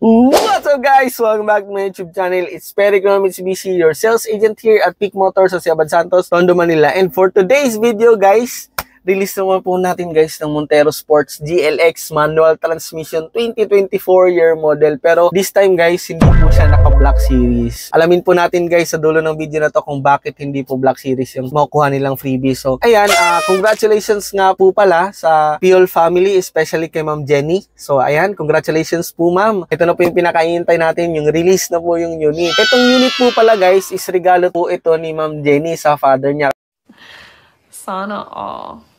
What's up guys? Welcome back to my YouTube channel. It's Peric Mitsubishi, your sales agent here at Peak Motors sa Abad Santos, Tondo, Manila. And for today's video guys, release naman po natin guys ng Montero Sports GLX manual transmission 2024 year model. Pero this time guys, hindi po siya naka-black series. Alamin po natin guys sa dulo ng video na to kung bakit hindi po black series yung makukuha nilang freebie. So ayan, congratulations nga po pala sa Piol family, especially kay Ma'am Jenny. So ayan, congratulations po ma'am. Ito na po yung pinakaintay natin, yung release na po yung unit. Itong unit po pala guys, is regalo po ito ni Ma'am Jenny sa father niya. Sana all.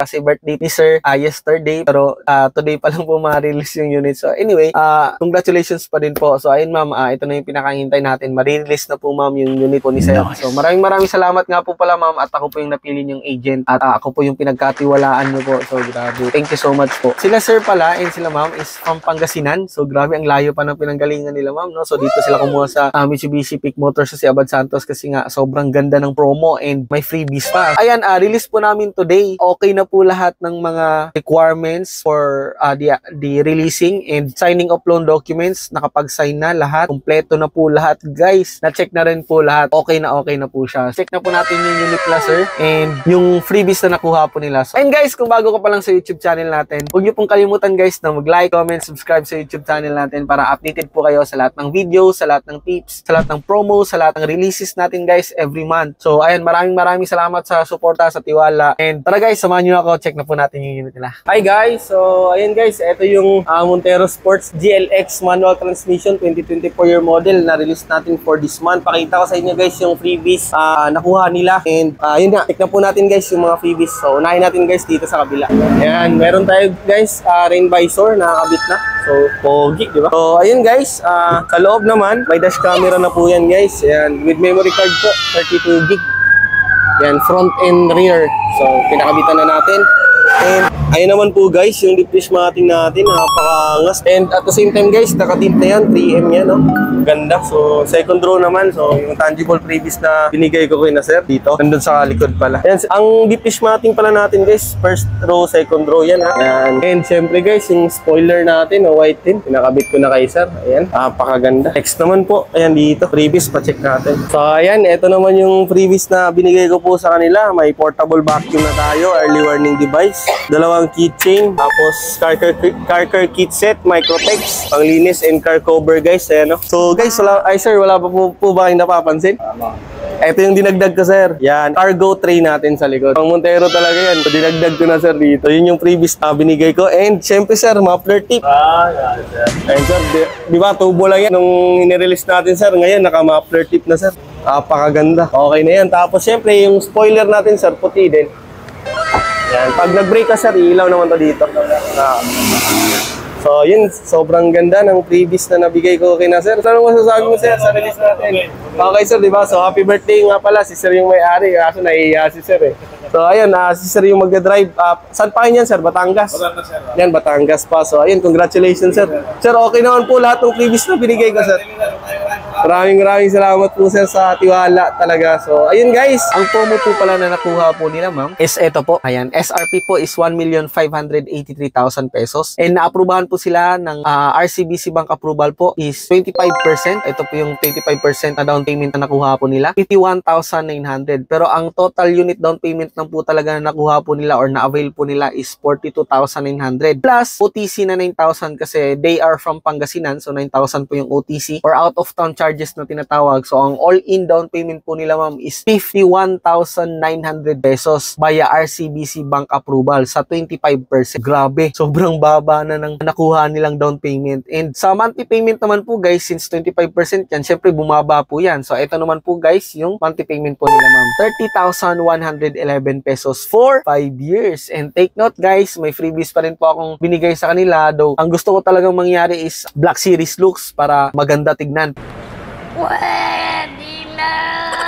Kasi birthday ni sir yesterday, pero today pa lang po ma-release yung unit. So anyway, congratulations pa din po. So ayun ma'am, ito na yung pinakahintay natin. Ma-release na po ma'am yung unit po ni sir. So maraming salamat nga po pala ma'am, at ako po yung napili yung agent at ako po yung pinagkatiwalaan nyo po. So grabe, thank you so much po. Sila sir pala and sila ma'am is from Pangasinan. So grabe, ang layo pa ng pinanggalingan nila ma'am, no? So dito sila kumuha sa Mitsubishi Peak Motors sa Abad Santos kasi nga sobrang ganda ng promo and may freebies pa. Ayan, release po namin today. Okay na po lahat ng mga requirements for the releasing and signing of loan documents. Nakapag-sign na lahat. Kompleto na po lahat guys. Na-check na rin po lahat. Okay na po siya. Check na po natin yung unit plus sir and yung freebies na nakuha po nila. So, and guys, kung bago ka pa lang sa YouTube channel natin, huwag niyo pong kalimutan guys na mag-like, comment, subscribe sa YouTube channel natin para updated po kayo sa lahat ng videos, sa lahat ng tips, sa lahat ng promos, sa lahat ng releases natin guys every month. So ayan, maraming salamat sa suporta, sa tiwala. And tara guys, samahan niyo ako, check na po natin yung unit nila. Hi guys! So, ayan guys, ito yung Montero Sports GLX manual transmission 2024 year model na release natin for this month. Pakita ko sa inyo guys yung freebies nakuha nila. And yun nga, check na po natin guys yung mga freebies. So, unahin natin guys dito sa kabila. Ayan, meron tayo guys rain visor na nakakabit na. So, pogi, di ba? So, ayun guys, sa loob naman, may dash camera na po yan guys. Ayan, with memory card po, 32 gig. Yan, front and rear. So, pinakabitan na natin. And ayun naman po guys, yung deep dish mating natin, napakaangas. And at the same time guys, nakatint na yan, 3M yan, no? Ganda. So, second row naman. So, yung tangible previous na binigay ko kay na sir dito, nandun sa likod pala. Yan, ang deep dish mating pala natin guys, first row, second row yan, ha? Yan. And syempre guys, yung spoiler natin, white tint, pinakabit ko na kay sir. Ayan, napakaganda. Next naman po, ayan dito, previous, pa-check natin. So, ayan, ito naman yung previous na binigay ko po sa kanila. May portable vacuum na tayo, early warning device, dalawang keychain, tapos car care kit set, microtex, panglinis and car cover guys. Ayan, no? So guys, wala pa po ba kayong napapansin? Ito yung dinagdag ko sir. Yan, cargo tray natin sa likod. Ang Montero talaga yan. So, dinagdag ko na sir dito. Yun yung previous na binigay ko. And syempre sir, muffler tip. Yeah, sir. Ayun sir, di ba tubo lang yan nung inirelease natin sir. Ngayon naka-muffler tip na sir. Napakaganda. Okay na yan. Tapos syempre yung spoiler natin sir, puti din. Yan, pag nag-brake ka sir, ilaw naman to dito. So yun, sobrang ganda ng previous na nabigay ko kay na sir. Anong masasabi mo sir sa release natin? Okay sir, di ba? So happy birthday nga pala, si sir yung may-ari. Kaso naiiya si sir eh. So ayun, si sir yung mag-drive. Saan pa yan sir? Batangas? Batangas sir. Yan, Batangas pa. So ayun, congratulations sir. Sir, okay naman po lahat ng previous na binigay ko sir. Maraming salamat po sir sa tiwala talaga. So ayun guys, ang promo po pala na nakuha po nila ma'am is ito po. Ayan, SRP po is 1,583,000 pesos. And naaprubahan po sila ng RCBC Bank approval po is 25%. Ito po yung 25% na down payment na nakuha po nila. 51,900. Pero ang total unit down payment lang po talaga na nakuha po nila or na-avail po nila is 42,900. Plus OTC na 9,000 kasi they are from Pangasinan. So 9,000 po yung OTC or out of town charges na tinatawag. So ang all-in down payment po nila ma'am is 51,900 pesos via RCBC Bank approval sa 25%. Grabe, sobrang baba na ng nakuha nilang down payment. And sa monthly payment naman po guys, since 25% yan, syempre bumaba po yan. So ito naman po guys, yung monthly payment po nila ma'am, 30,111 pesos for 5 years. And take note guys, may freebies pa rin po akong binigay sa kanila. Though ang gusto ko talagang mangyari is Black Series looks para maganda tignan.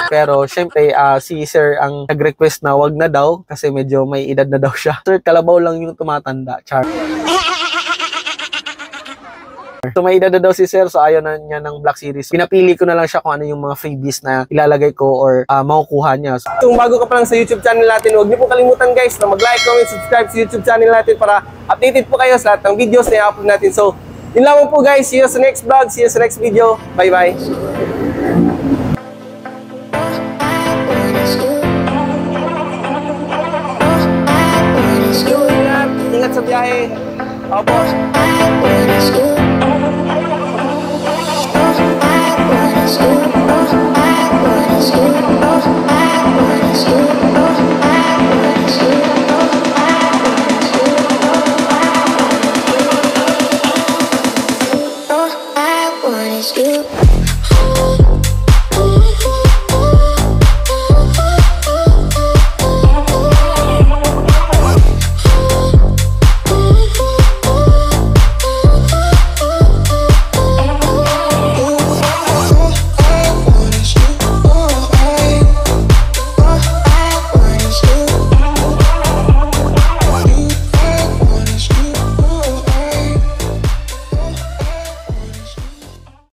Pero syempre si sir ang nag-request na wag na daw kasi medyo may edad na daw siya. Sir, kalabaw lang yung tumatanda. Char. So may edad na daw si sir, so ayaw na niya ng Black Series. Pinapili ko na lang siya kung ano yung mga freebies na ilalagay ko or makukuha niya. So, kung bago ka pa lang sa YouTube channel natin, huwag niyo po kalimutan guys na mag-like, comment, subscribe sa YouTube channel natin para updated po kayo sa lahat ng videos na i-upload natin. So Yun lang po guys. See you sa next vlog. See you sa next video. Bye-bye. Ingat sa biyahe. Opo. I want is you.